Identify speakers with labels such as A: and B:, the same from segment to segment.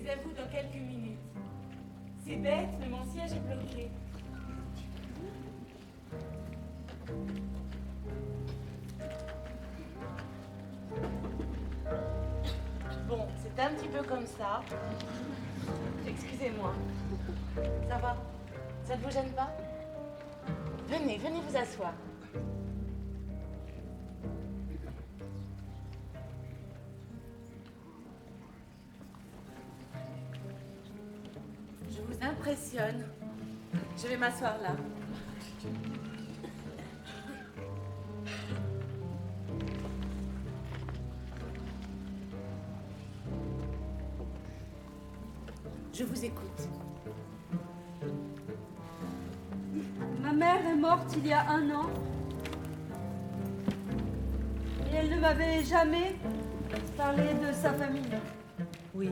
A: à vous dans quelques minutes. C'est bête, mais mon siège est bloqué. Bon, c'est un petit peu comme ça. Excusez-moi. Ça va? Ça ne vous gêne pas? Venez, venez vous asseoir. Je vous impressionne. Je vais m'asseoir là. Je vous écoute.
B: Ma mère est morte il y a 1 an. Et elle ne m'avait jamais parlé de sa famille.
A: Oui.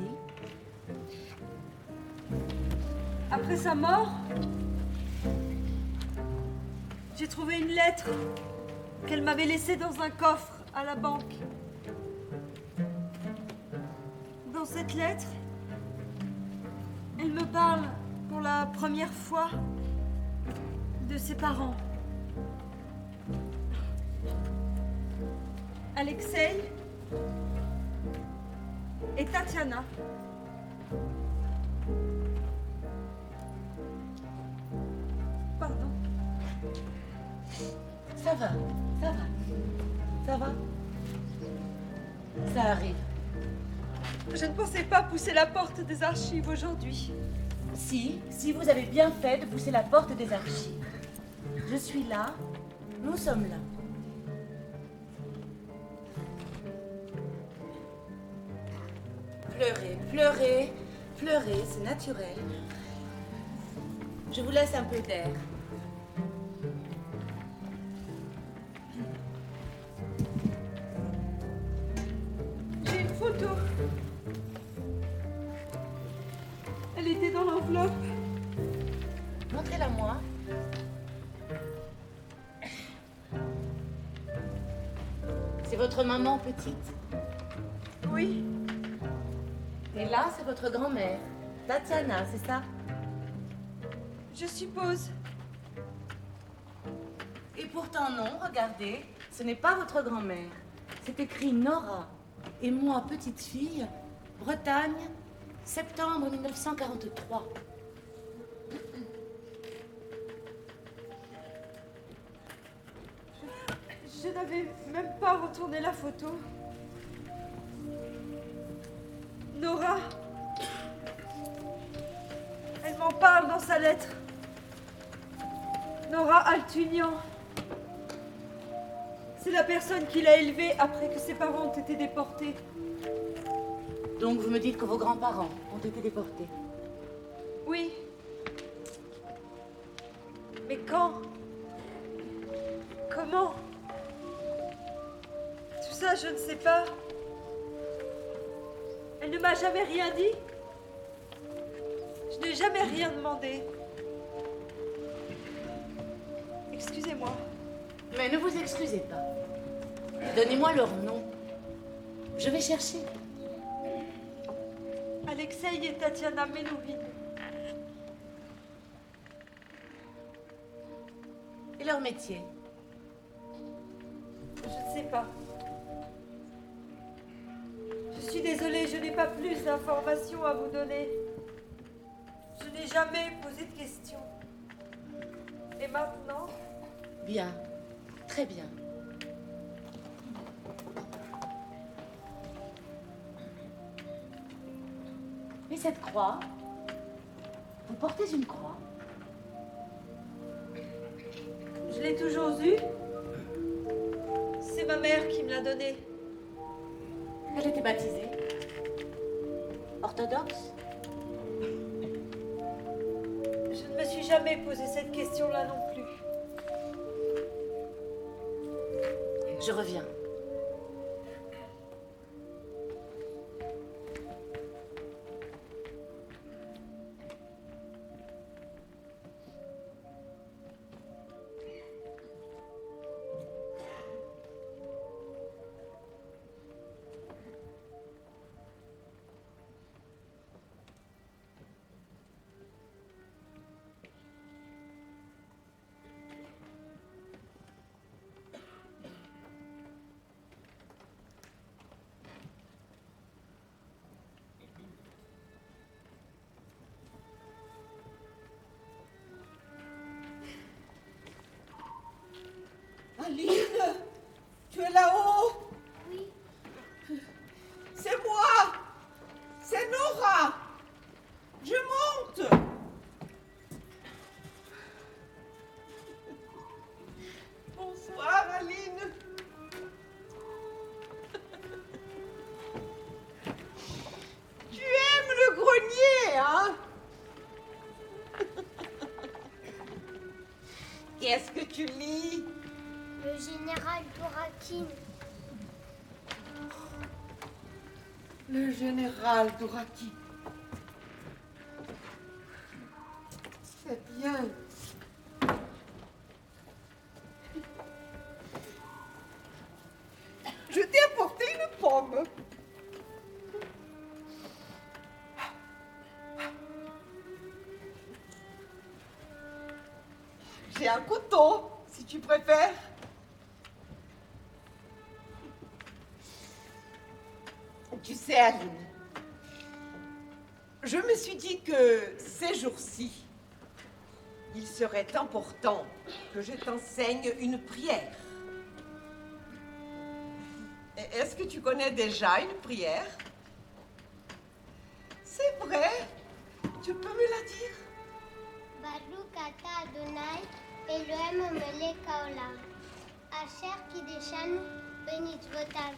B: Après sa mort, j'ai trouvé une lettre qu'elle m'avait laissée dans un coffre à la banque. Dans cette lettre, elle me parle pour la première fois de ses parents. Alexei et Tatiana. Pardon.
A: Ça va, ça va. Ça va? Ça arrive.
B: Je ne pensais pas pousser la porte des archives aujourd'hui.
A: Si vous avez bien fait de pousser la porte des archives. Je suis là, nous sommes là. Pleurez, pleurez, pleurez, c'est naturel. Je vous laisse un peu d'air.
B: J'ai une photo. Elle était dans l'enveloppe.
A: Montrez-la moi. C'est votre maman petite.
B: Oui,
A: Et là, c'est votre grand-mère, Tatiana, c'est ça?
B: je suppose.
A: Et pourtant non, regardez, ce n'est pas votre grand-mère. C'est écrit Nora. Et moi, petite fille, Bretagne, septembre 1943.
B: Je n'avais même pas retourné la photo. Nora. Elle m'en parle dans sa lettre. Nora Altunian. C'est la personne qui l'a élevée après que ses parents ont été déportés.
A: Donc vous me dites que vos grands-parents ont été déportés.
B: Oui. Mais quand? Comment? Tout ça, je ne sais pas. Elle ne m'a jamais rien dit. Je n'ai jamais rien demandé. Excusez-moi.
A: Mais ne vous excusez pas. Donnez-moi leur nom. Je vais chercher.
B: Alexei et Tatiana Melouvine.
A: Et leur métier.
B: Je ne sais pas. Je suis désolée, je n'ai pas plus d'informations à vous donner. Je n'ai jamais posé de questions. Et maintenant?
A: Bien. Très bien. Et cette croix? Vous portez une croix?
B: Je l'ai toujours eue. C'est ma mère qui me l'a donnée.
A: Elle était baptisée? Orthodoxe?
B: Je ne me suis jamais posé cette question-là non plus.
A: Je reviens.
C: Aline, tu es là-haut?
D: Oui.
C: C'est moi! C'est Nora! Je monte! Bonsoir, Aline. Tu aimes le grenier, hein? Qu'est-ce que tu lis?
D: Le général Dourakine.
C: Le général Douraki. C'est bien. Je t'ai apporté une pomme. J'ai un couteau, si tu préfères. Tu sais, Aline, je me suis dit que ces jours-ci, il serait important que je t'enseigne une prière. Est-ce que tu connais déjà une prière? C'est vrai? Tu peux me la dire?
D: Baruch ata Adonai, Elohim melech haolam. Asher kideshanu benitzvotav.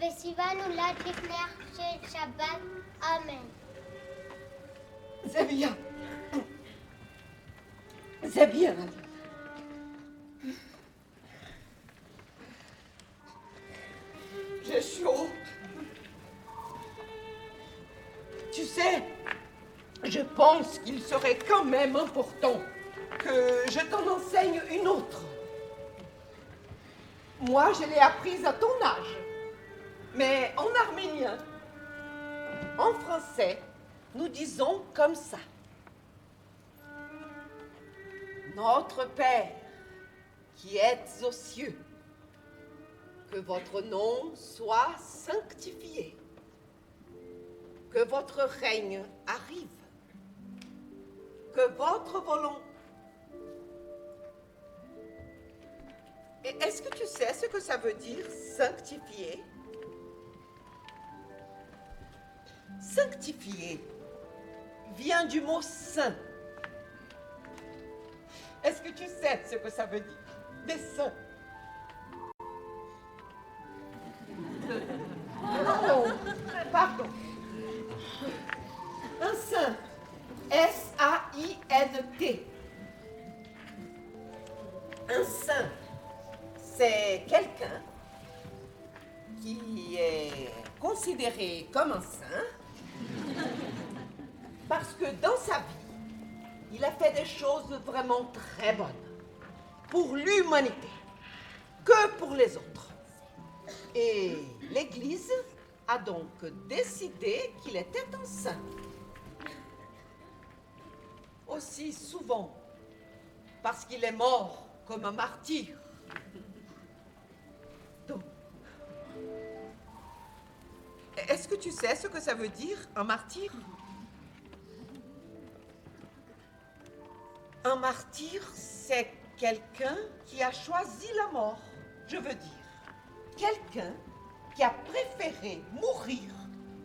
D: Vesivanu ladifner shel Shabbat. Amen.
C: C'est bien. C'est bien, Aline. J'ai chaud. Tu sais, je pense qu'il serait quand même important que je t'en enseigne une autre. Moi, je l'ai apprise à ton âge, mais en arménien. En français, nous disons comme ça. Notre Père, qui êtes aux cieux, que votre nom soit sanctifié, que votre règne arrive, que votre volonté. Et est-ce que tu sais ce que ça veut dire, sanctifier? Sanctifier vient du mot saint. Est-ce que tu sais ce que ça veut dire? Des saints. Non, pardon. Un saint. S-A-I-N-T. Un saint, c'est quelqu'un qui est considéré comme un saint parce que dans sa vie, il a fait des choses vraiment très bonnes pour l'humanité, que pour les autres. Et l'Église a donc décidé qu'il était un saint. Aussi souvent parce qu'il est mort comme un martyr. Donc, est-ce que tu sais ce que ça veut dire, un martyr? Un martyr, c'est quelqu'un qui a choisi la mort. Je veux dire, quelqu'un qui a préféré mourir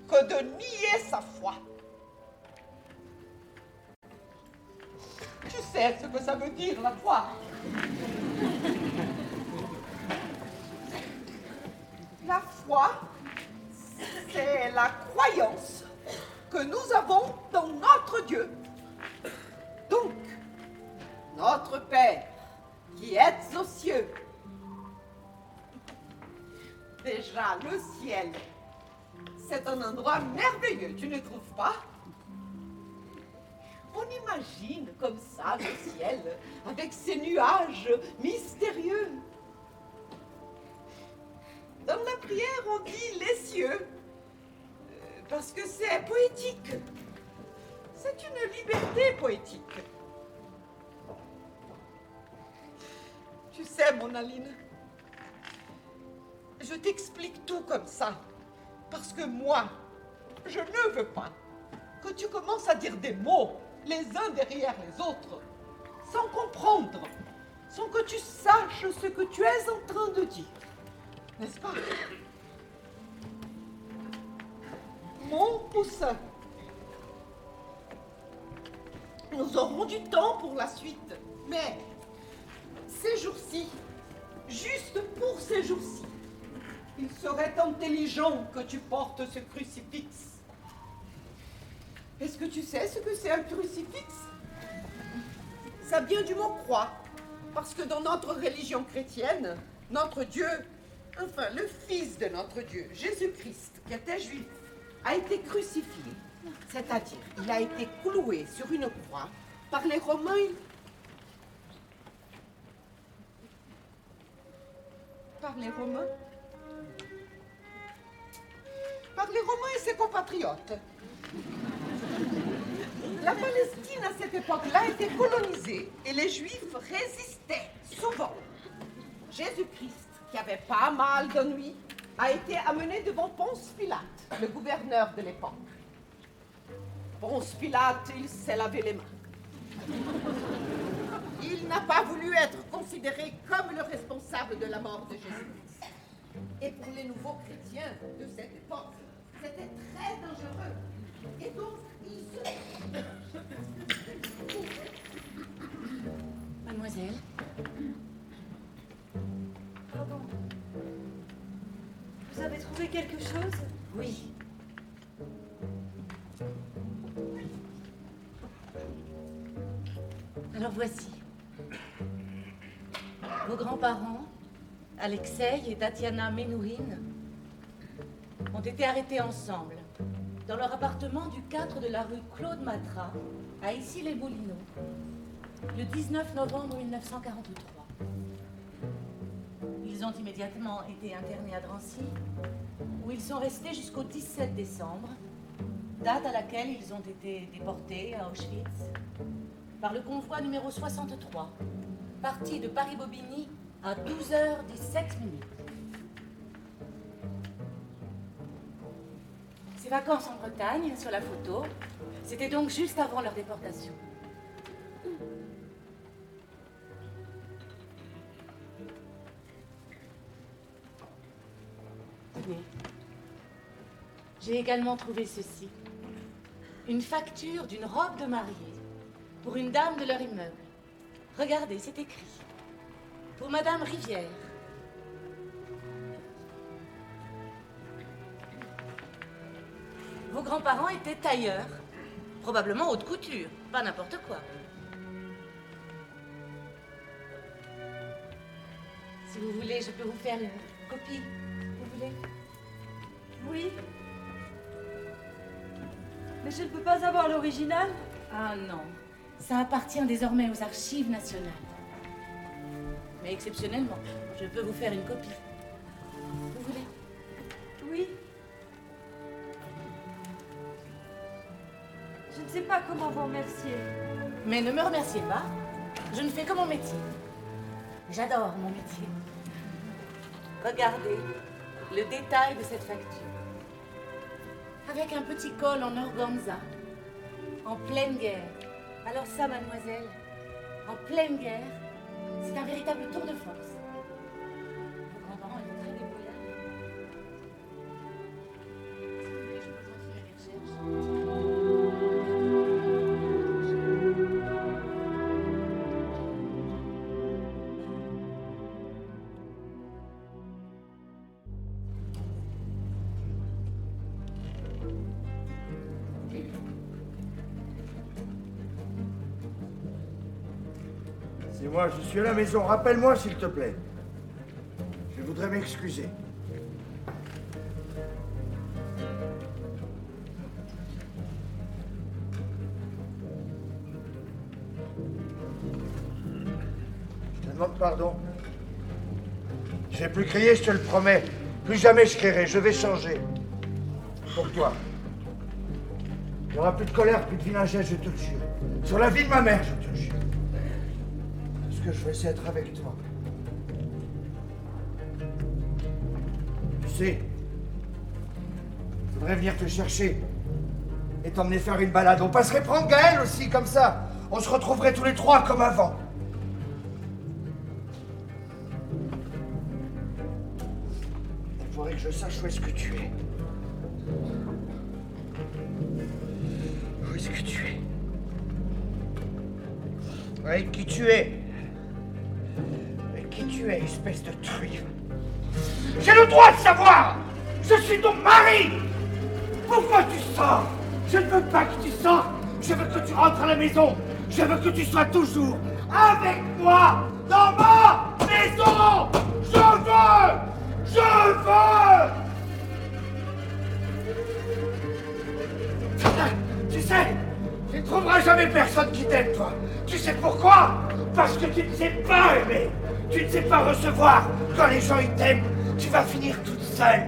C: que de nier sa foi. Tu sais ce que ça veut dire, la foi? La foi, c'est la croyance que nous avons dans notre Dieu. Donc, notre Père, qui êtes aux cieux. Déjà, le ciel, c'est un endroit merveilleux, tu ne trouves pas? On imagine comme ça le ciel, avec ses nuages mystérieux. Dans la prière, on dit les cieux, parce que c'est poétique. C'est une liberté poétique. Tu sais, mon Aline, je t'explique tout comme ça, parce que moi, je ne veux pas que tu commences à dire des mots les uns derrière les autres, sans comprendre sans que tu saches ce que tu es en train de dire. N'est-ce pas? Mon poussin. Nous aurons du temps pour la suite, mais ces jours-ci, juste pour ces jours-ci, il serait intelligent que tu portes ce crucifix. Est-ce que tu sais ce que c'est un crucifix? Ça vient du mot croix, parce que dans notre religion chrétienne, notre Dieu, enfin le Fils de notre Dieu, Jésus-Christ, qui était juif, a été crucifié, c'est-à-dire il a été cloué sur une croix par les Romains. Par les Romains? Par les Romains et ses compatriotes. La Palestine à cette époque-là était colonisée et les Juifs résistaient souvent. Jésus-Christ, qui avait pas mal d'ennuis, a été amené devant Ponce Pilate, le gouverneur de l'époque. Ponce Pilate, il s'est lavé les mains. Il n'a pas voulu être considéré comme le responsable de la mort de Jésus-Christ. Et pour les nouveaux chrétiens de cette époque, c'était très dangereux. Et donc, ils se...
A: Mademoiselle,
B: Pardon. Vous avez trouvé quelque chose?
A: oui. Alors voici. Vos grands-parents, Alexei et Tatiana Menouhine, ont été arrêtés ensemble dans leur appartement du 4 de la rue Claude Matra, à Issy-les-Moulineaux, le 19 novembre 1943. Ils ont immédiatement été internés à Drancy, où ils sont restés jusqu'au 17 décembre, date à laquelle ils ont été déportés à Auschwitz par le convoi numéro 63, parti de Paris-Bobigny à 12h17. Ces vacances en Bretagne, sur la photo, c'était donc juste avant leur déportation. Tenez. J'ai également trouvé ceci. Une facture d'une robe de mariée pour une dame de leur immeuble. Regardez, c'est écrit. Pour Madame Rivière. Vos grands-parents étaient tailleurs. Probablement haute couture, pas n'importe quoi. Si vous voulez, je peux vous faire une copie. Vous voulez?
B: Oui. Mais je ne peux pas avoir l'original?
A: Ah non, ça appartient désormais aux archives nationales. Mais exceptionnellement, je peux vous faire une copie. Vous voulez?
B: Oui. Je ne sais pas comment vous remercier.
A: Mais ne me remerciez pas, je ne fais que mon métier. J'adore mon métier. Regardez le détail de cette facture. Avec un petit col en organza, en pleine guerre. Alors ça, mademoiselle, en pleine guerre, c'est un véritable tour de force. Vos grands-parents étaient très débrouillards. Si vous voulez, je peux continuer les recherches.
E: C'est moi, je suis à la maison. Rappelle-moi, s'il te plaît. Je voudrais m'excuser. Je te demande pardon. Je vais plus crier, je te le promets. Plus jamais je crierai, je vais changer. Pour toi. Il n'y aura plus de colère, plus de vinaigre, je te le jure. Sur la vie de ma mère, je te le jure. Ce que je veux, c'est être avec toi. Tu sais, je voudrais venir te chercher et t'emmener faire une balade. On passerait prendre Gaël aussi, comme ça. On se retrouverait tous les trois comme avant. je sache où est-ce que tu es. Où est-ce que tu es? Avec qui tu es? Avec qui tu es, espèce de truie? J'ai le droit de savoir! Je suis ton mari! Pourquoi tu sors? Je ne veux pas que tu sortes! Je veux que tu rentres à la maison! Je veux que tu sois toujours avec moi! Dans ma maison! Je veux! Je veux! Tu sais, tu ne trouveras jamais personne qui t'aime, toi. Tu sais pourquoi? Parce que tu ne sais pas aimer. Tu ne sais pas recevoir. Quand les gens ils t'aiment, tu vas finir toute seule.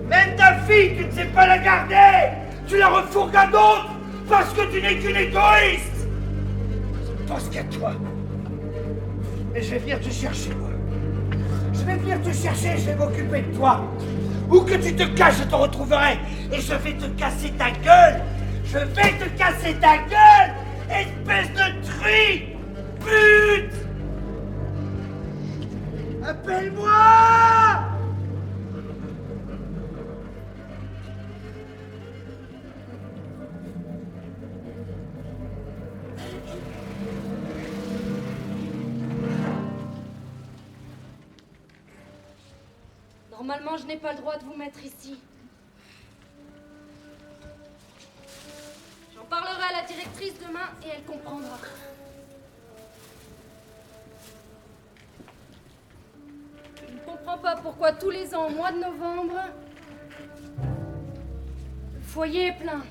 E: Même ta fille, tu ne sais pas la garder. Tu la refourgues à d'autres parce que tu n'es qu'une égoïste. Je pense qu'à toi. Mais je vais venir te chercher, moi. Je vais venir te chercher, je vais m'occuper de toi. Où que tu te caches, je te retrouverai. Et je vais te casser ta gueule. Je vais te casser ta gueule, espèce de truie. Pute! Appelle-moi!
F: Normalement, je n'ai pas le droit de vous mettre ici. J'en parlerai à la directrice demain et elle comprendra. Je ne comprends pas pourquoi tous les ans, au mois de novembre, le foyer est plein.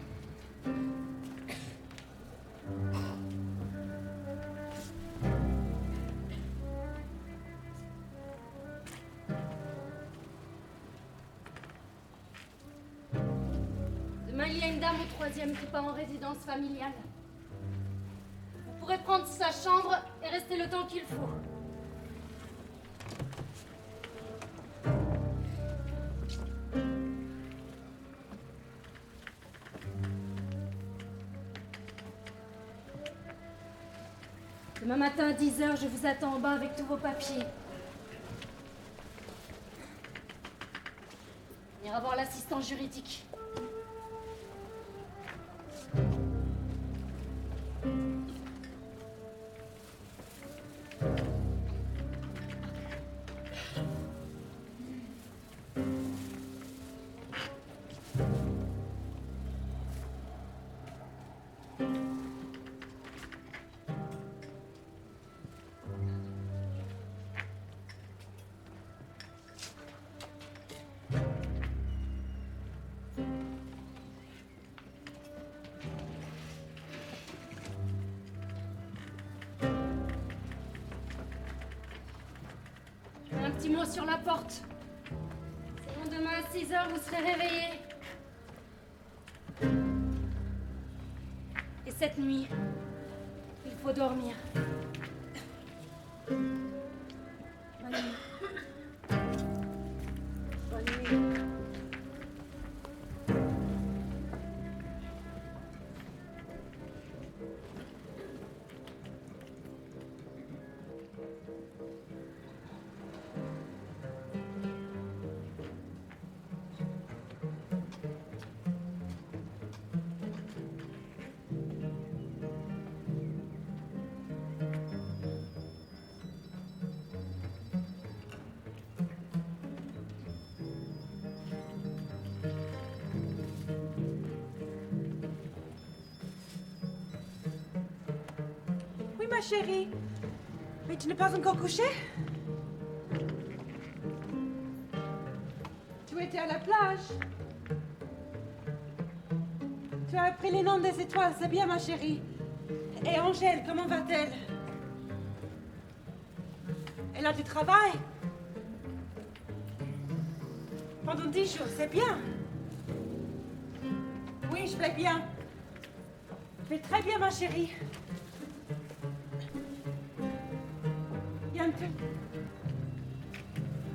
F: Demain, il y a une dame au 3e qui part en résidence familiale. Vous pourrez prendre sa chambre et rester le temps qu'il faut. Demain matin à 10h, je vous attends en bas avec tous vos papiers. On ira voir l'assistant juridique. Un petit mot sur la porte. Sinon, demain à 6h, vous serez réveillés. Et cette nuit, il faut dormir. Bonne nuit. Bonne nuit.
B: Chérie, mais tu n'es pas encore couché? Tu étais à la plage. Tu as appris les noms des étoiles, c'est bien ma chérie. Et Angèle, comment va-t-elle? Elle a du travail. Pendant 10 jours, c'est bien. Oui, je vais bien. Je vais très bien ma chérie.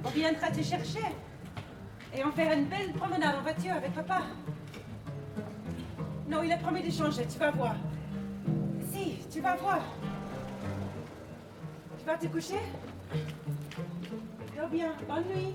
B: On viendra te chercher et on fera une belle promenade en voiture avec papa. Non, il a promis de changer, tu vas voir. Si, tu vas voir. Tu vas te coucher? Dors bien, bonne nuit.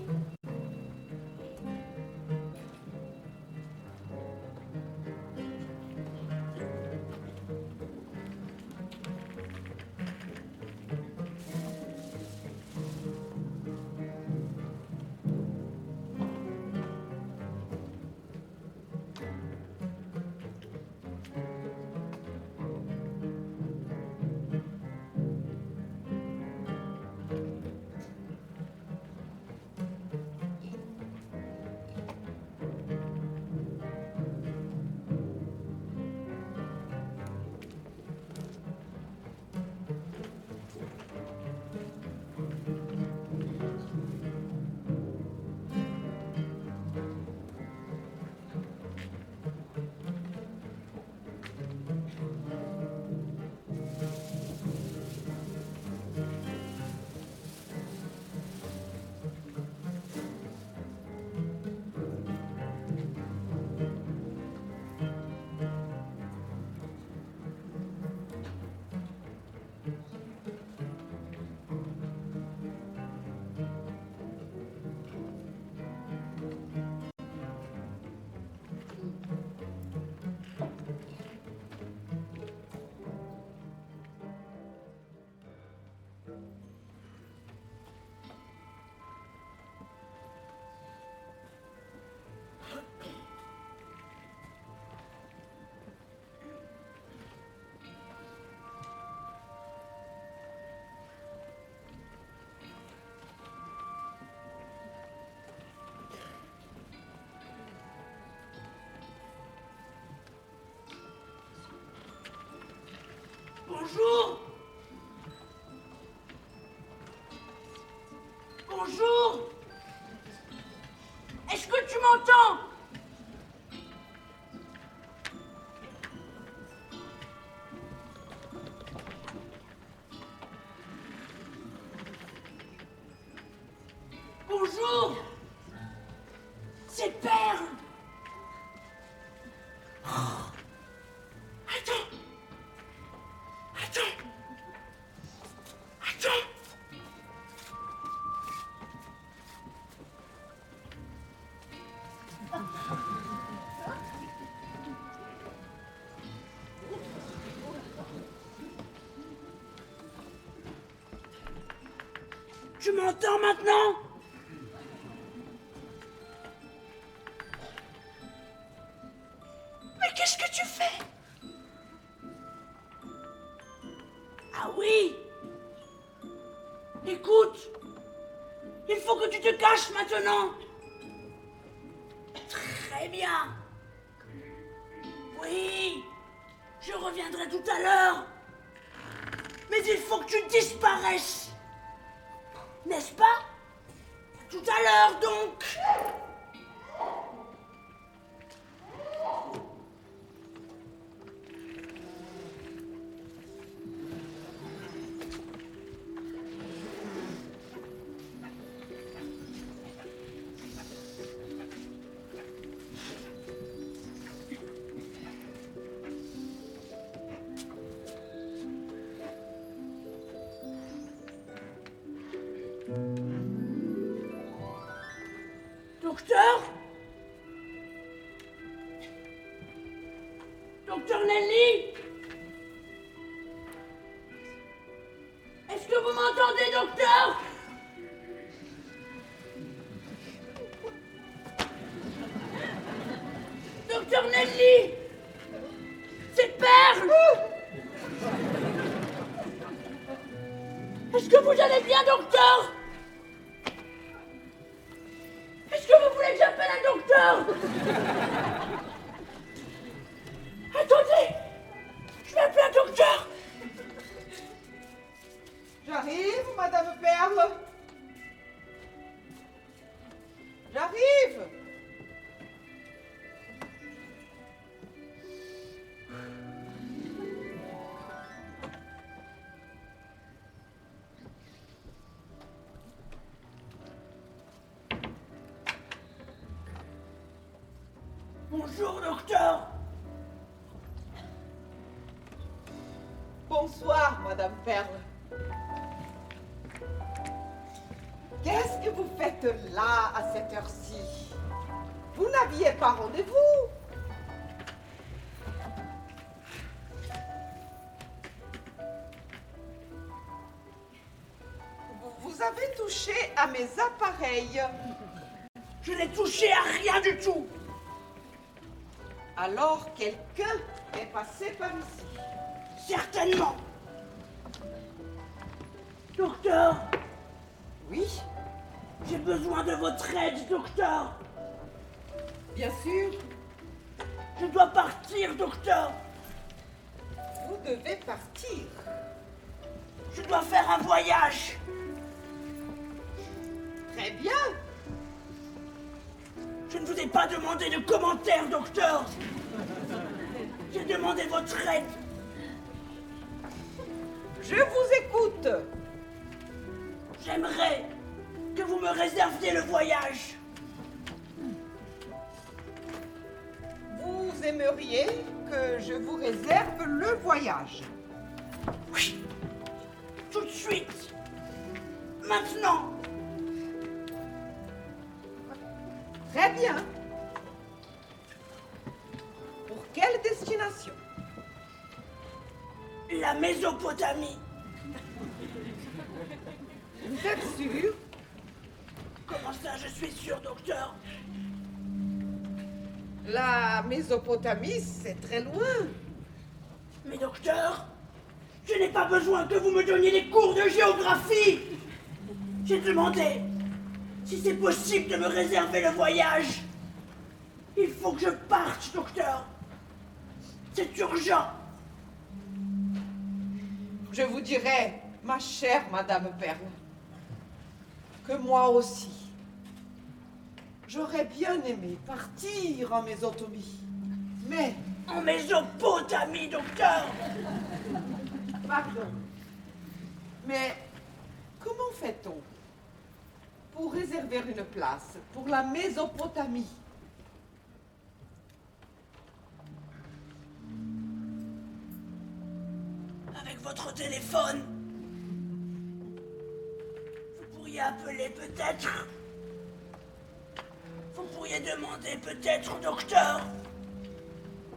G: Bonjour. Bonjour. Est-ce que tu m'entends? Bonjour. C'est Perle. Attends. Attends. Attends. Tu m'entends maintenant? Mais qu'est-ce que tu fais? Ah oui? Écoute, il faut que tu te caches maintenant. Très bien. Oui, je reviendrai tout à l'heure. Mais il faut que tu disparaisses. N'est-ce pas? Tout à l'heure donc. Docteur? Docteur Nelly? Est-ce que vous m'entendez, docteur? Docteur Nelly? C'est Perle? Est-ce que vous allez bien, docteur? Est-ce que vous voulez que j'appelle un docteur? Attendez! Je vais appeler un docteur!
C: J'arrive, Madame Perle. J'arrive.
G: Bonjour, docteur!
C: Bonsoir, Madame Perle. Qu'est-ce que vous faites là à cette heure-ci? Vous n'aviez pas rendez-vous? Vous avez touché à mes appareils.
G: Je n'ai touché à rien du tout!
C: Alors quelqu'un est passé par ici.
G: Certainement! Docteur!
C: Oui,
G: J'ai besoin de votre aide, docteur!
C: bien sûr,
G: Je dois partir, docteur!
C: vous devez partir.
G: Je dois faire un voyage!
C: Très bien.
G: Je ne vous ai pas demandé de commentaires, docteur! J'ai demandé votre aide!
C: Je vous écoute.
G: J'aimerais que vous me réserviez le voyage!
C: Vous aimeriez que je vous réserve le voyage.
G: Oui! Tout de suite! Maintenant!
C: Très bien. Pour quelle destination?
G: La Mésopotamie!
C: Vous êtes sûr?
G: Comment ça, je suis sûr, docteur?
C: La Mésopotamie, c'est très loin.
G: Mais docteur, je n'ai pas besoin que vous me donniez des cours de géographie. J'ai demandé si c'est possible de me réserver le voyage. Il faut que je parte, docteur. C'est urgent.
C: je vous dirai, ma chère Madame Perle, que moi aussi, j'aurais bien aimé partir en Mésopotamie, mais...
G: En Mésopotamie, docteur.
C: Pardon. Mais comment fait-on pour réserver une place pour la Mésopotamie?
G: Avec votre téléphone, vous pourriez appeler peut-être. Vous pourriez demander peut-être au docteur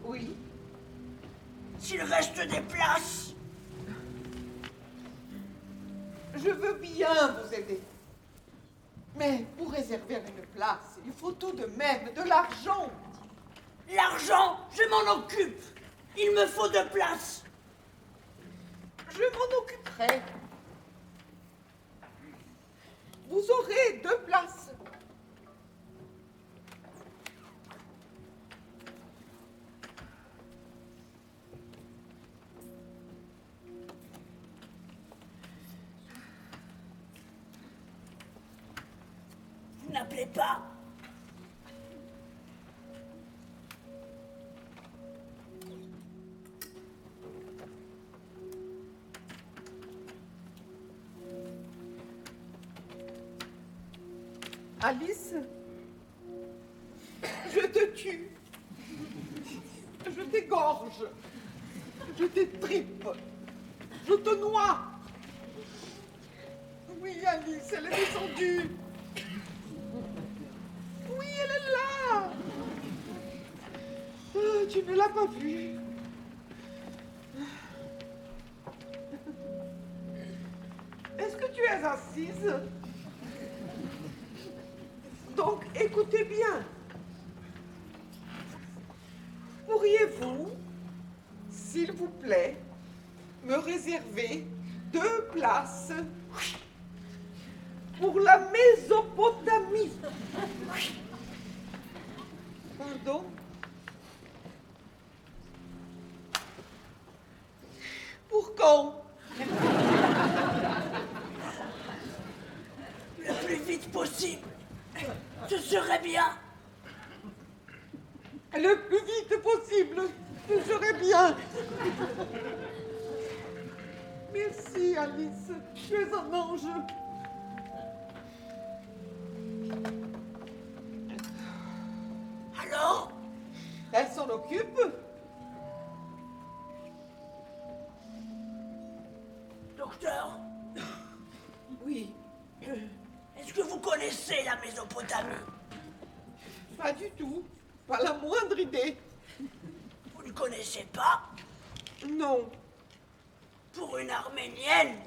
C: Oui.
G: s'il reste des places.
C: Je veux bien vous aider. Mais pour réserver une place, il faut tout de même de l'argent.
G: L'argent, je m'en occupe. Il me faut de place.
C: Je m'en occuperai. Vous aurez 2 places.
G: Vous n'appelez pas.
C: Alice, je te tue. Je t'égorge. Je t'étripe. Je te noie. Oui, Alice, elle est descendue. Oui, elle est là. Ah, tu ne l'as pas vue. Est-ce que tu es assise? Donc, écoutez bien. Pourriez-vous, s'il vous plaît, me réserver 2 places pour la Mésopotamie? Pardon? Pour quand?
G: Le plus vite possible. Ce serait bien.
C: Le plus vite possible, ce serait bien. Merci, Alice. Tu es un ange.
G: Alors,
C: Elle s'en occupe?
G: docteur,
C: Oui.
G: est-ce que vous connaissez la Mésopotamie?
C: Pas du tout. Pas la moindre idée.
G: Vous ne connaissez pas?
C: Non.
G: Pour une Arménienne,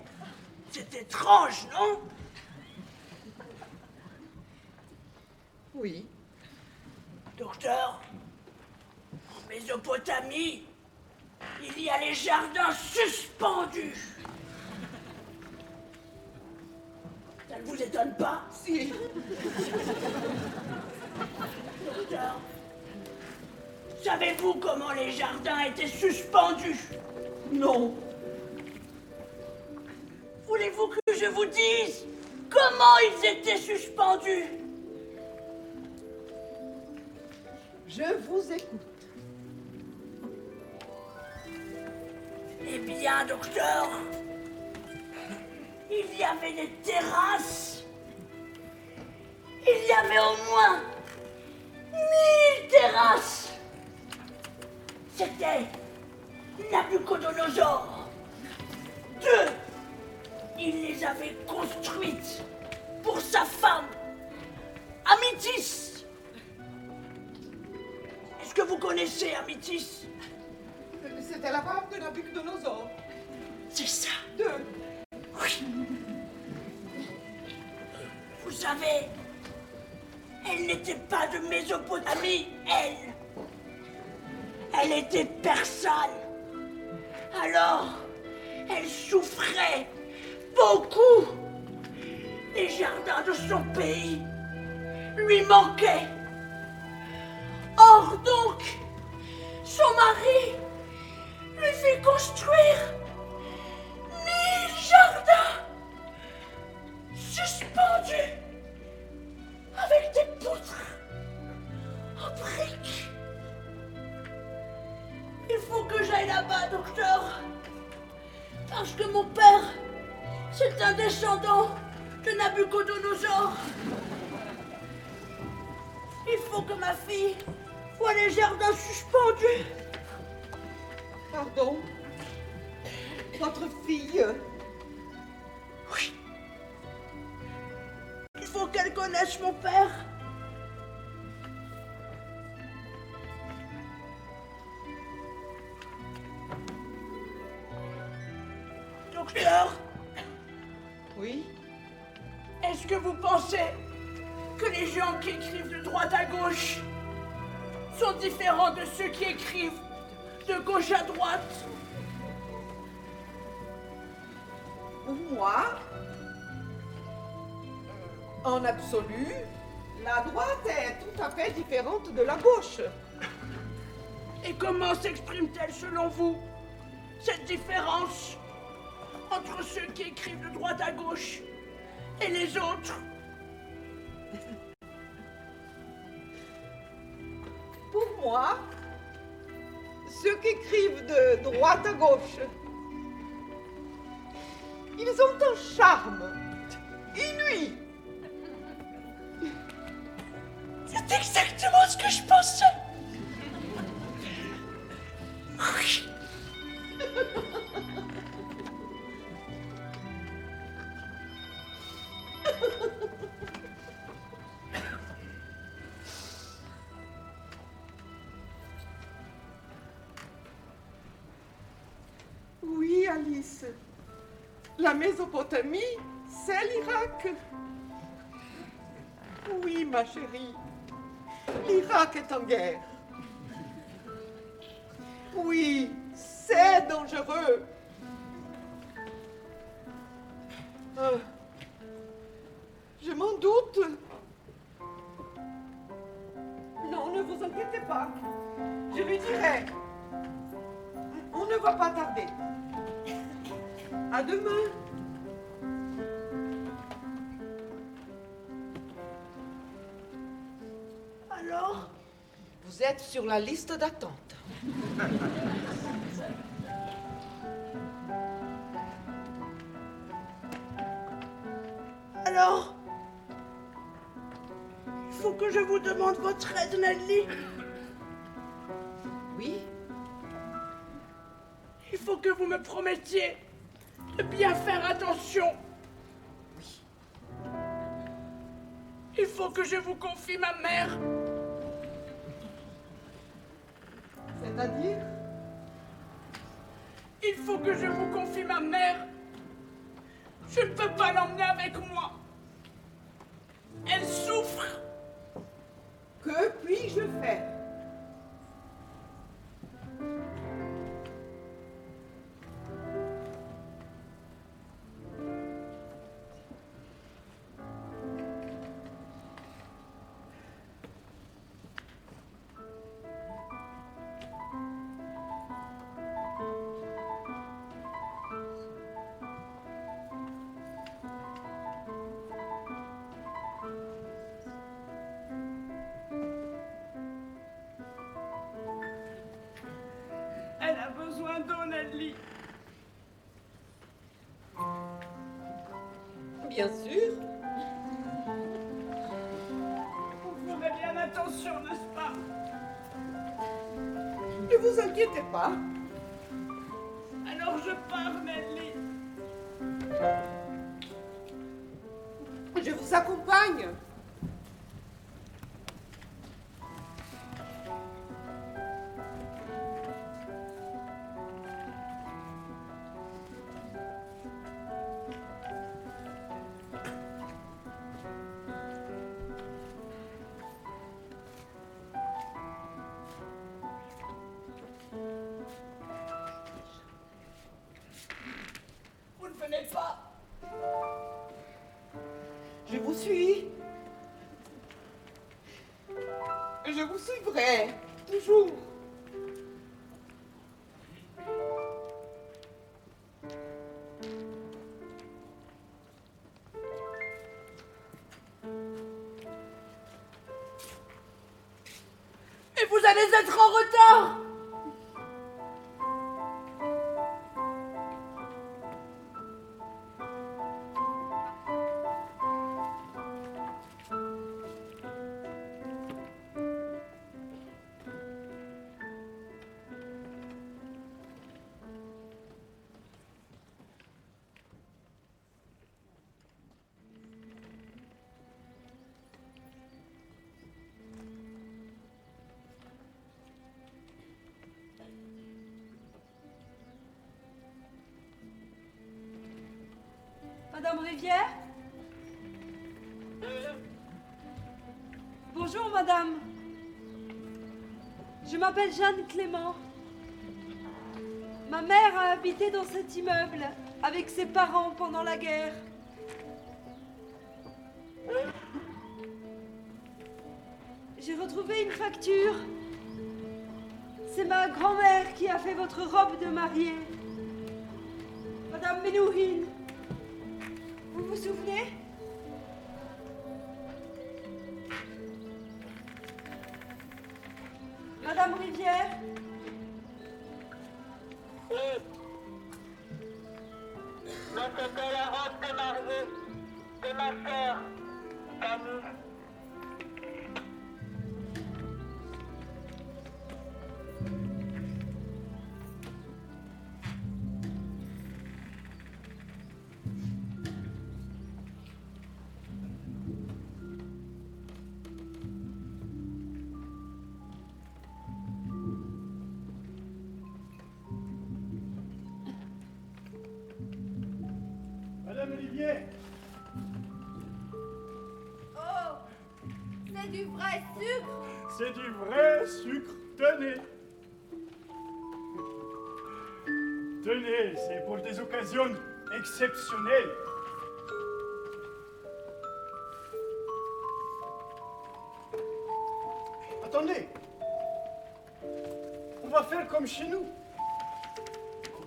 G: c'est étrange, non?
C: Oui.
G: Docteur, en Mésopotamie, il y a les jardins suspendus. Ça ne vous étonne pas?
C: Si.
G: Docteur, savez-vous comment les jardins étaient suspendus?
C: Non.
G: Voulez-vous que je vous dise comment ils étaient suspendus?
C: Je vous écoute.
G: Eh bien, docteur, il y avait des terrasses. Il y avait au moins 1000 terrasses. C'était Nabuchodonosor. 2, il les avait construites pour sa femme, Amytis. Est-ce que vous connaissez Amytis?
C: C'était la femme de Nabuchodonosor.
G: C'est ça.
C: 2.
G: Oui. Vous savez, elle n'était pas de Mésopotamie, elle. Elle était persane. Alors, elle souffrait beaucoup. Les jardins de son pays lui manquaient. Or donc, son mari lui fit construire Il faut que j'aille là-bas, docteur. Parce que mon père, c'est un descendant de Nabucodonosor. Il faut que ma fille voie les jardins suspendus.
C: Pardon. Votre fille.
G: Oui. Il faut qu'elle connaisse mon père. Docteur,
C: Oui.
G: est-ce que vous pensez que les gens qui écrivent de droite à gauche sont différents de ceux qui écrivent de gauche à droite?
C: Pour moi, en absolu, la droite est tout à fait différente de la gauche.
G: Et comment s'exprime-t-elle selon vous, cette différence entre ceux qui écrivent de droite à gauche et les autres?
C: Pour moi, ceux qui écrivent de droite à gauche, ils ont un charme inouï.
G: C'est exactement ce que je pensais. Oui.
C: Oui, Alice. La Mésopotamie, c'est l'Irak. Oui, ma chérie. L'Irak est en guerre. Oui, c'est dangereux. Je m'en doute. Non, ne vous inquiétez pas. Je lui dirai. On ne va pas tarder. À demain.
G: Alors,
C: Vous êtes sur la liste d'attente.
G: alors, il faut que je vous demande votre aide, Nelly.
C: Oui?
G: Il faut que vous me promettiez de bien faire attention.
C: Oui.
G: Il faut que je vous confie ma mère.
C: C'est-à-dire?
G: Il faut que je vous confie ma mère. Je ne peux pas l'emmener avec moi. Elle souffre.
C: Que puis-je faire?
G: Elle a besoin d'eau, Nelly.
C: Bien sûr.
G: Vous ferez bien attention, n'est-ce pas?
C: Ne vous inquiétez pas.
G: Alors je pars, Nelly.
C: Je vous accompagne.
G: Vous ne venez pas.
C: Je vous suis. Je vous suivrai, toujours.
G: Et vous allez être en retard.
B: Madame Rivière? Bonjour, madame. Je m'appelle Jeanne Clément. Ma mère a habité dans cet immeuble avec ses parents pendant la guerre. J'ai retrouvé une facture. C'est ma grand-mère qui a fait votre robe de mariée. Madame Ménouhine. Vous vous souvenez? Madame Rivière?
H: Oui. Mais c'était la robe de mariée de ma sœur, Camille.
I: Madame Olivier.
B: Oh, c'est du vrai sucre.
I: C'est du vrai sucre. Tenez. Tenez, c'est pour des occasions exceptionnelles. Attendez. On va faire comme chez nous.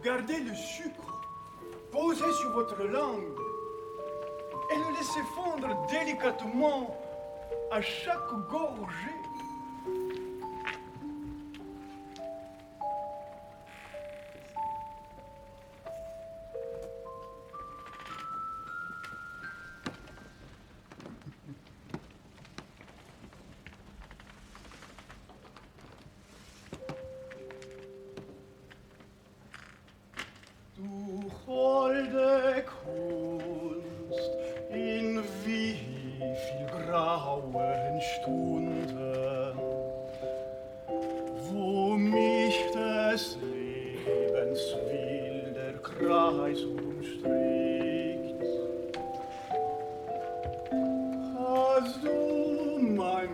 I: Gardez le sucre posé sur votre langue et le laissez fondre délicatement à chaque gorgée. Du holde Kunst, in wie viel grauen Stunden, wo mich des Lebens wilder Kreis umstrickt, hast du mein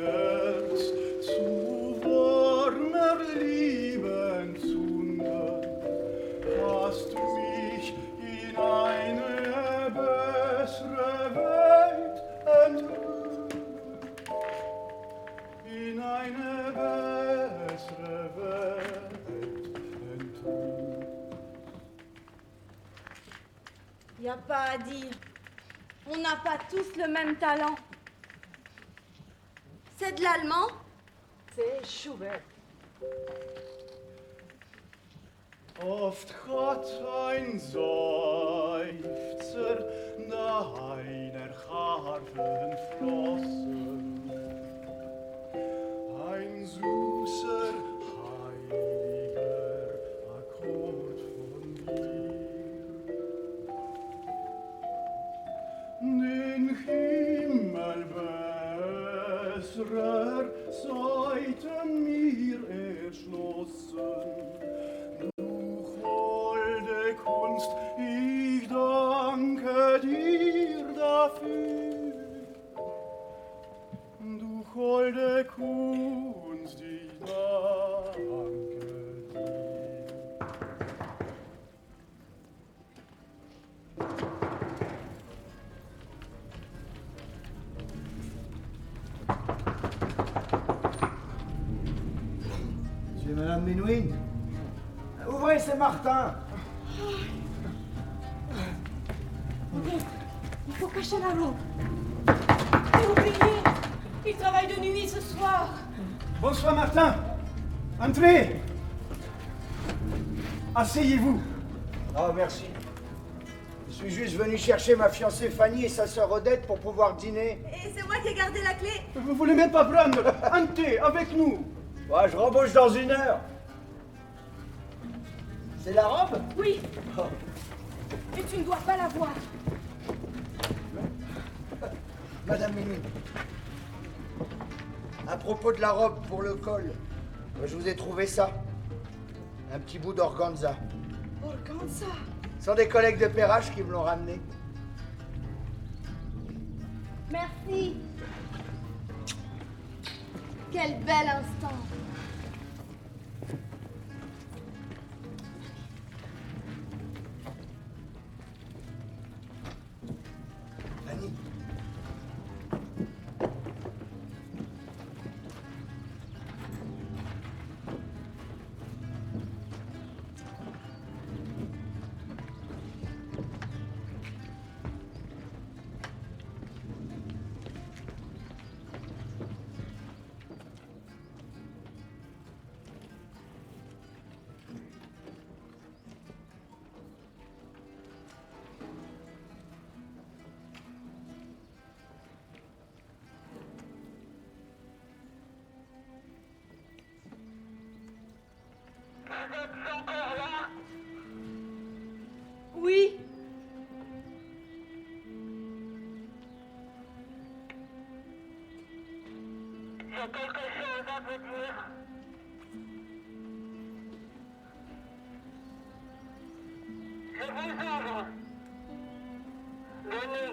I: Herz zu warmer Liebe entzündet, hast mich in eine bessere Welt entrückt, in eine bessere Welt entrückt.
B: Y a pas à dire. On n'a pas tous le même talent. C'est de l'allemand?
C: C'est Schubert.
I: Oft hat ein Seufzer deiner Harfen flossen, ein süßer, heiliger Akkord von dir. Den Himmel besserer Seiten mir erschlossen, holde Kunst, ich danke dir dafür. Du holde Kunst, ich danke dir.
E: Monsieur et Madame Ménouine. Ouvrez, c'est Martin.
B: Il faut cacher la robe. Et oubliez, il travaille de nuit ce soir.
I: Bonsoir Martin. Entrez. Asseyez-vous.
E: Oh, merci. Je suis juste venu chercher ma fiancée Fanny et sa sœur Odette pour pouvoir dîner.
B: Et c'est moi qui ai gardé la clé.
I: Vous voulez même pas prendre un thé avec nous?
E: Ouais, je rembauche dans 1 heure. C'est la robe?
B: Oui,
E: Oh.
B: mais tu ne dois pas la voir.
E: Madame Ménouine, à propos de la robe pour le col, je vous ai trouvé ça. Un petit bout d'organza.
B: Organza.
E: Ce sont des collègues de Perrache qui me l'ont ramené.
F: Merci. Quel bel instant.
E: Annie.
H: Vous êtes encore là?
B: Oui.
H: J'ai quelque chose à vous dire. Je vous ouvre le nez.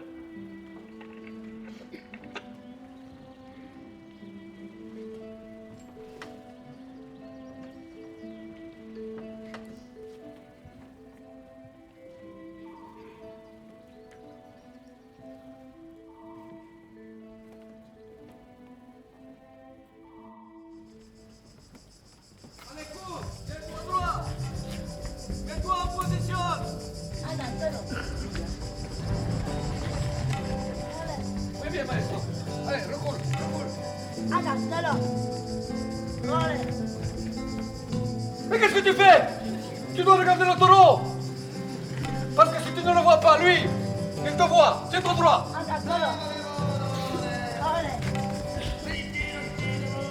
J: Muy bien, maestro. Allez, recule, recule.
G: Adelante, Allez.
J: Mais qu'est-ce que tu fais? Tu dois regarder le taureau. Parce que si tu ne le vois pas, lui, il te voit. C'est ton droit.
G: Adelante, Allez.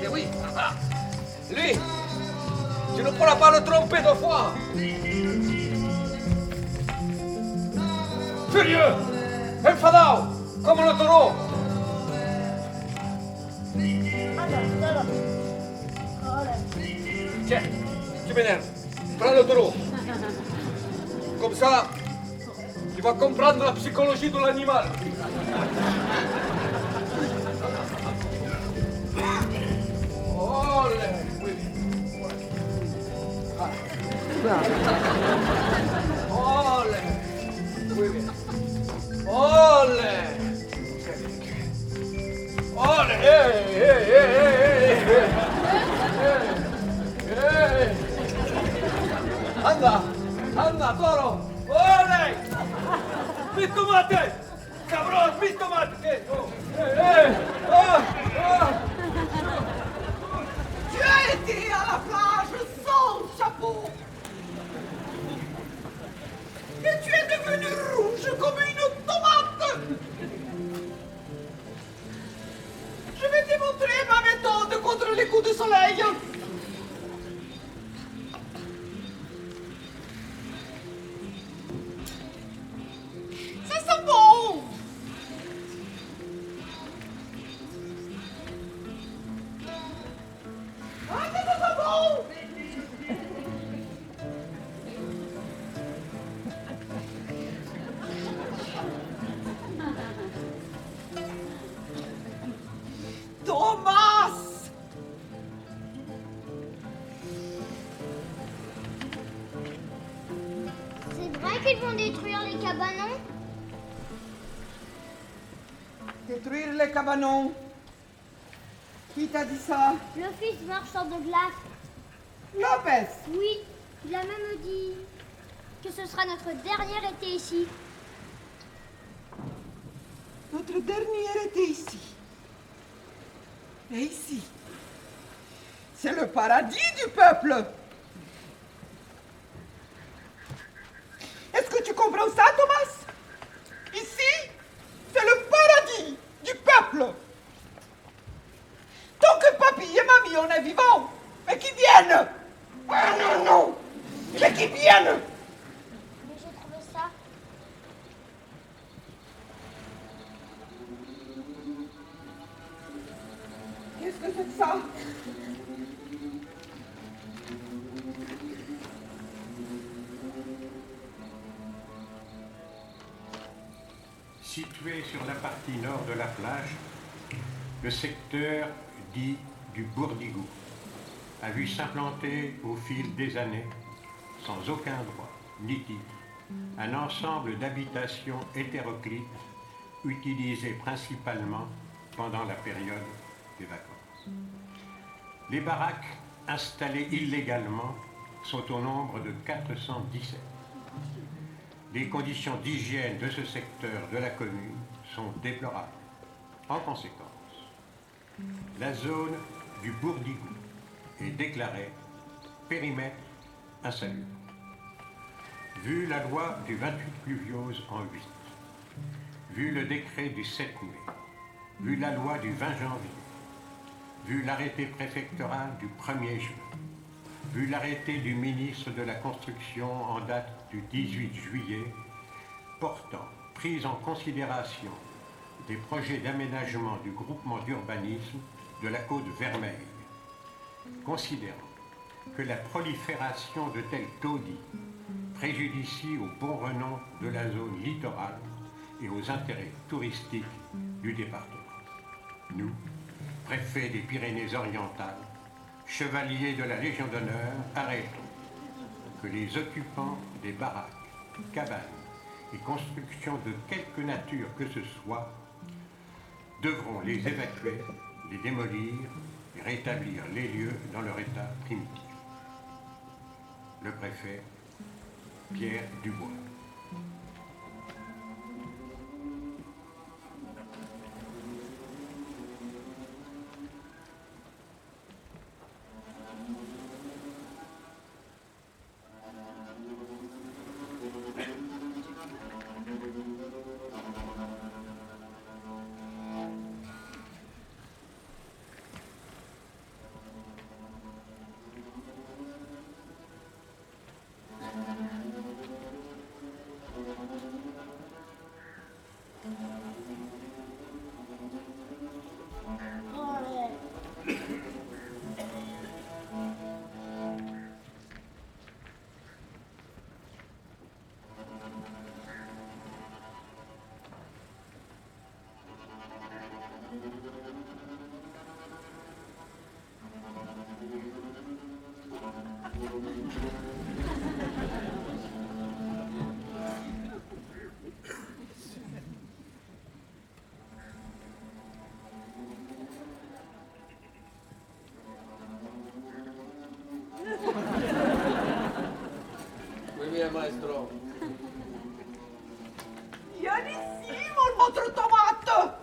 J: Et oui, lui, tu ne pourras pas le tromper deux fois. Furieux, enfadado, comme le taureau.
G: Adelante, Allez.
J: Tiens, tu m'énerves. Prends le taureau. Comme ça, tu vas comprendre la psychologie de l'animal. Olé, oui. Olé. Muy bien. Olé. Olé. Anda, anda, toro. Olé. Mis tomates. Cabrón, mis tomates.
C: Tu as été à la plage sans chapeau. Et tu es devenu rouge comme une tomate. Je vais te montrer ma méthode contre les coups de soleil. Ça sent bon. Ah, ça sent bon. Thomas!
D: C'est vrai qu'ils vont détruire les cabanons?
C: Détruire les cabanons. Qui t'a dit ça?
D: L'office marchand de glace.
C: Lopez.
D: Oui, il a même dit que ce sera notre dernier été ici.
C: Notre dernier été ici. Et ici, c'est le paradis du peuple. Est-ce que tu comprends ça, Thomas? Ici, c'est le paradis du peuple. Tant que papy et mamie on est vivants, mais qui viennent. Ah non, non, mais qui viennent.
D: Mais j'ai trouvé ça.
C: Qu'est-ce que c'est que ça?
K: Situé sur la partie nord de la plage, le secteur dit du Bourdigou a vu s'implanter au fil des années, sans aucun droit ni titre, un ensemble d'habitations hétéroclites utilisées principalement pendant la période des vacances. Les baraques installées illégalement sont au nombre de 417. Les conditions d'hygiène de ce secteur de la commune sont déplorables. En conséquence, la zone du Bourdigou est déclarée périmètre insalubre. Vu la loi du 28 pluviose en 8, vu le décret du 7 mai, vu la loi du 20 janvier, vu l'arrêté préfectoral du 1er juin, vu l'arrêté du ministre de la Construction en date du 18 juillet, portant prise en considération des projets d'aménagement du groupement d'urbanisme de la Côte Vermeille, considérant que la prolifération de tels taudis préjudicie au bon renom de la zone littorale et aux intérêts touristiques du département. Nous, préfets des Pyrénées-Orientales, chevaliers de la Légion d'honneur, arrêtons que les occupants des baraques, cabanes et constructions de quelque nature que ce soit devront les évacuer, les démolir et rétablir les lieux dans leur état primitif. Le préfet Pierre Dubois.
J: Muy bien, maestro.
C: Pianissimo il vostro tomato!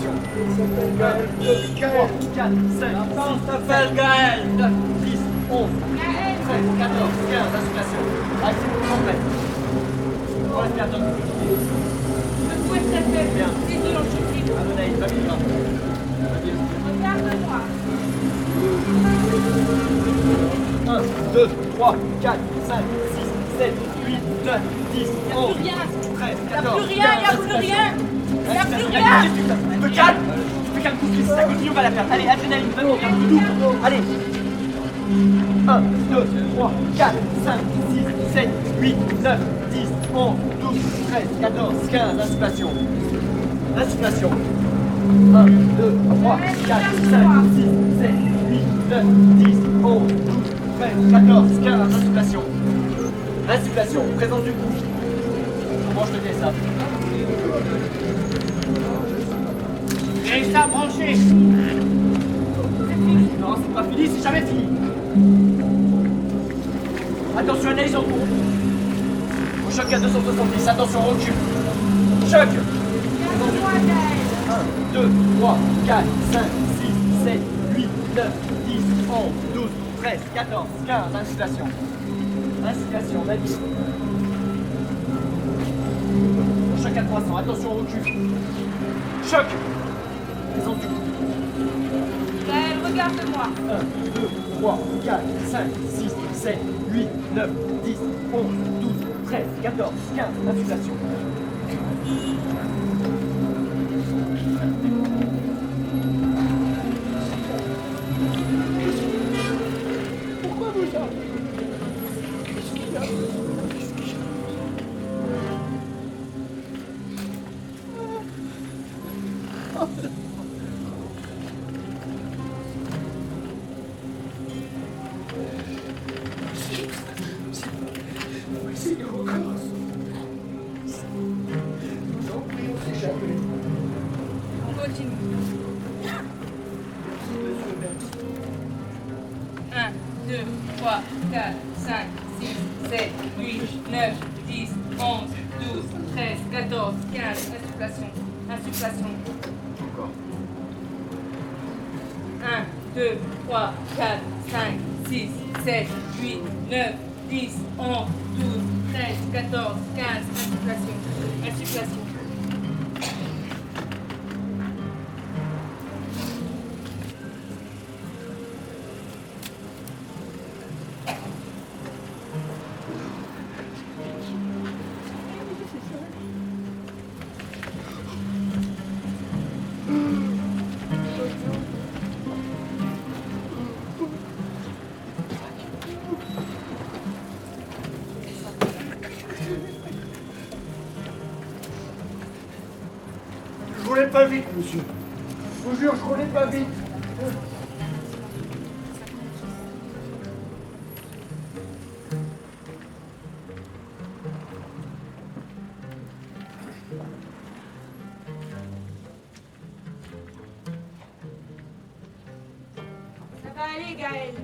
J: Inscription. Gaël, 2, 3, 4, 5, 6, s'appelle Gaël. 9, 10, 11, 13, 14, 15, association. Activité complète. Pour l'aspirateur.
B: Je souhaite cette fête.
J: Bien.
B: C'est de l'enchevêtrement.
J: Adonai, 20 000 grammes.
B: Regarde-moi.
J: 1, 2, 3, 4, 5, 6, 7, 8, 9, 10, 11, 13, 14, 15,
B: Il n'y a plus rien. Il n'y a plus rien.
J: Tu te calmes. Tu te calmes tout de suite. Si ça continue, on va la perdre. Allez, adrénaline, 20 000 grammes, tout. Allez. 1, 2, 3, 4, 5, 6, 7, 8, 9, 10, 11, 12, 13, 14, 15, inspiration. Inspiration. 1, 2, 3, 4, 5, 6, 7, 8, 9, 10, 11, 12, 13, 14, 15, inspiration. Insufflation, présence du cou. Comment je te fais ça?
G: Et ça branché.
J: Non, c'est pas fini, c'est jamais fini. Attention, analyse en cours. Au choc à 270, attention, recul. Choc. 1, 2, 3, 4, 5, 6, 7, 8, 9, 10, 11, 12, 13, 14, 15, insufflation. Insufflation, vas-y. Choc à 300, attention, recul. Choc. Présence du cou.
B: Gaël, regarde-moi.
J: 1, 2, 3, 4, 5, 6, 7, 8, 9, 10, 11, 12, 13, 14, 15, insufflation. Pourquoi vous avez...
B: On continue. 1, 2, 3, 4, 5, 6, 7, 8, 9, 10, 11, 12, 13, 14, 15, insufflation. Insufflation.
J: Encore.
B: 1, 2, 3, 4, 5, 6, 7, 8, 9, 10, 11, 12, 13, 14, 15, insufflation. Insufflation.
E: Je roulais pas vite, monsieur. Je vous jure, je roulais pas vite.
B: Ça va aller, Gaël.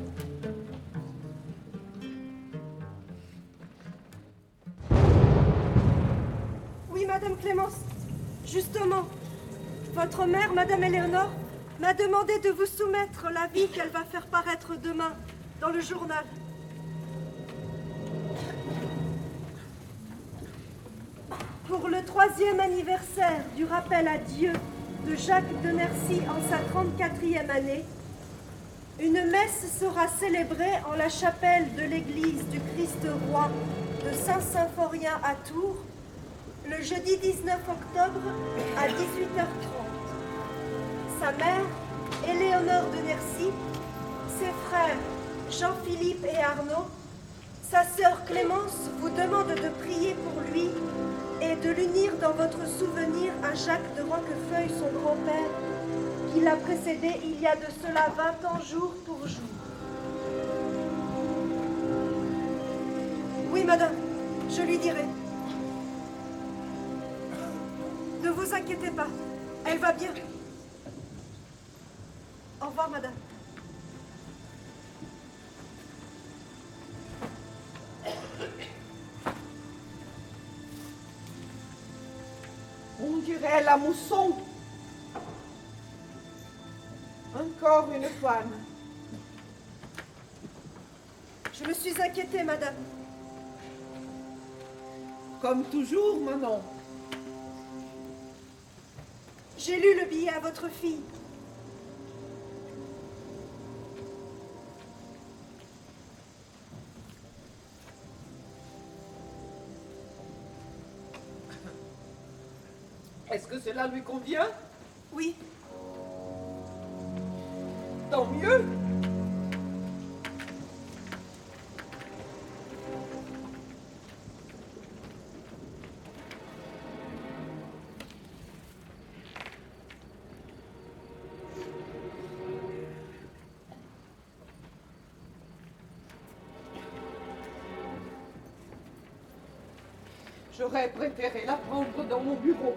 L: Oui, Madame Clémence. Justement, votre mère, Madame Éléonore, m'a demandé de vous soumettre l'avis qu'elle va faire paraître demain dans le journal. Pour le 3e anniversaire du rappel à Dieu de Jacques de Nercy en sa 34e année, une messe sera célébrée en la chapelle de l'église du Christ-Roi de Saint-Symphorien à Tours, le jeudi 19 octobre à 18h30. Sa mère, Éléonore de Nercy, ses frères Jean-Philippe et Arnaud, sa sœur Clémence vous demande de prier pour lui et de l'unir dans votre souvenir à Jacques de Roquefeuille, son grand-père, qui l'a précédé il y a de cela 20 ans jour pour jour. Oui, madame, je lui dirai. Ne vous inquiétez pas, elle va bien. Au revoir, madame.
C: On dirait la mousson. Encore une panne.
L: Je me suis inquiétée, madame.
C: Comme toujours, Manon.
L: J'ai lu le billet à votre fille.
C: Est-ce que cela lui convient?
L: Oui.
C: Tant mieux. J'aurais préféré la prendre dans mon bureau.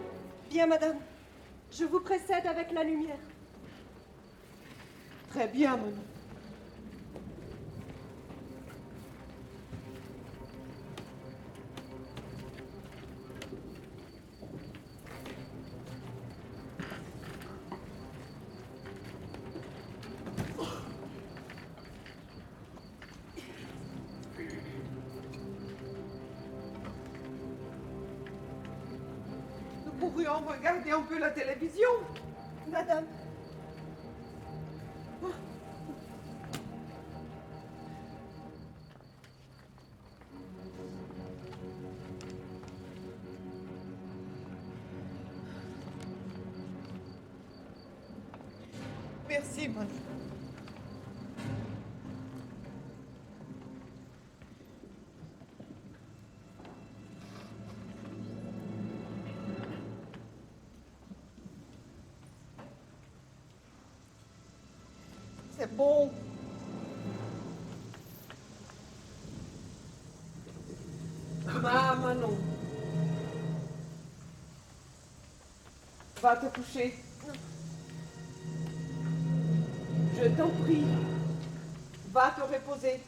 L: Bien, madame. Je vous précède avec la lumière.
C: Très bien, Manon. Nous pourrions regarder un peu la télévision.
L: Madame.
C: Merci, Manon. C'est bon. Manon. Va te coucher. Je t'en prie. Va te reposer.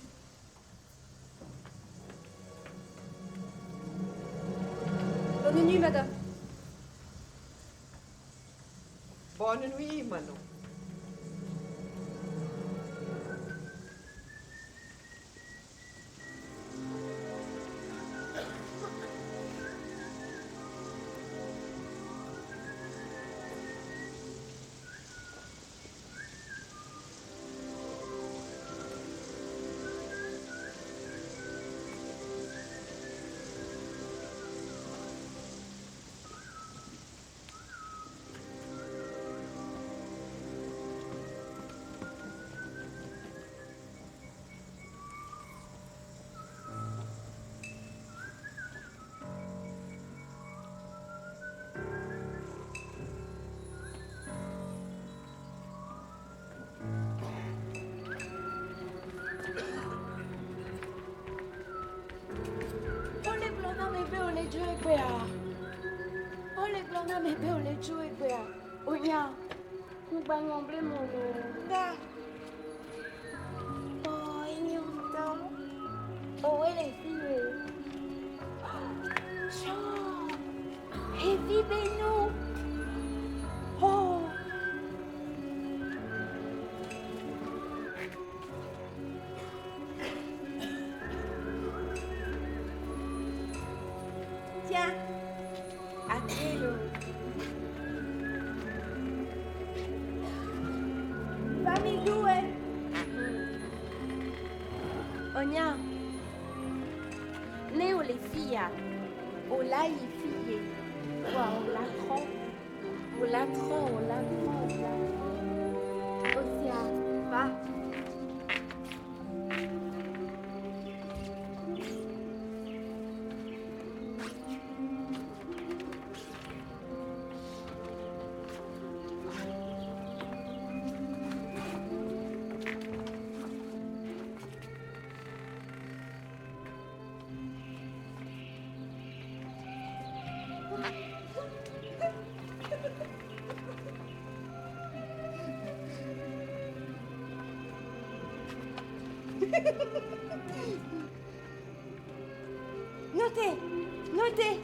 L: Bonne nuit, madame.
C: Bonne nuit, Manon.
A: Ole blona me be ole joe bea. Onya. Ngba ngomble mo lo. Da. Oh, inyota. Oh, ele fille. Chant. Et vivez-nous. Oh. Tiens. Attends-le. Famille douée. Onya. Léo les filles. Ola les filles. Wow, la trop. Ola trop, ola trop, ola trop. Osia, va. Notez, notez.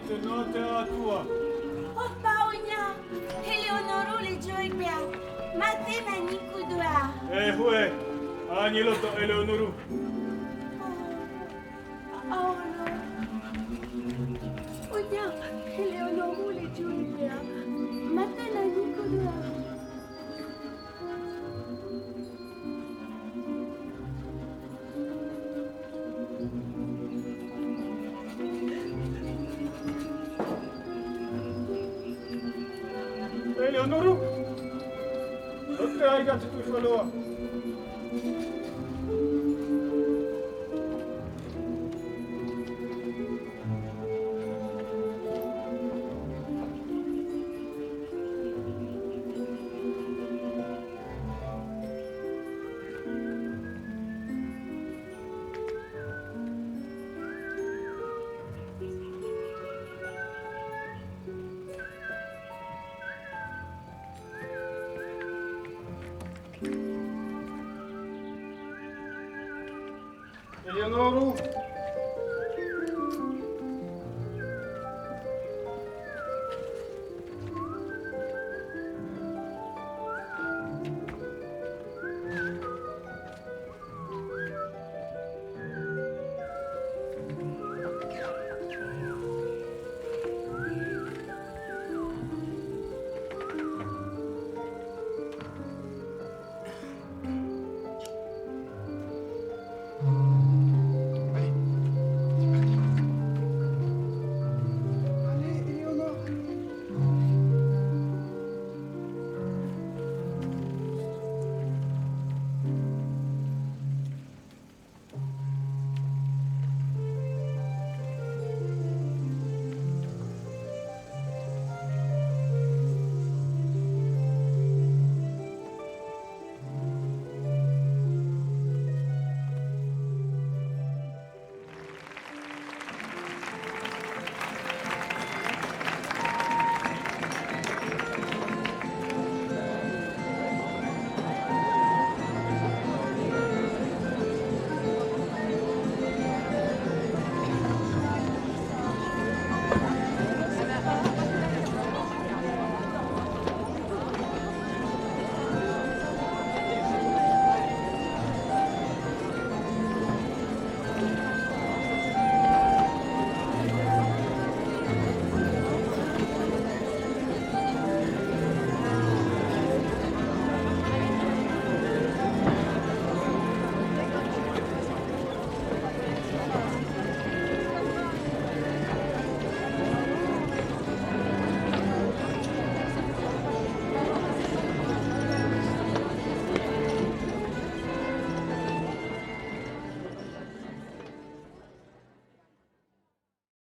I: note a tua.
A: Paunya, Eleonoru le Joibia, Matena Nikudua.
I: Hue, Aniloto Eleonoru.
L: Oh no. Oya, Eleonoru le Joibia, Matena Nikudua.
I: Eleonoru? Dove hai gatto tu solo? Eleonoru?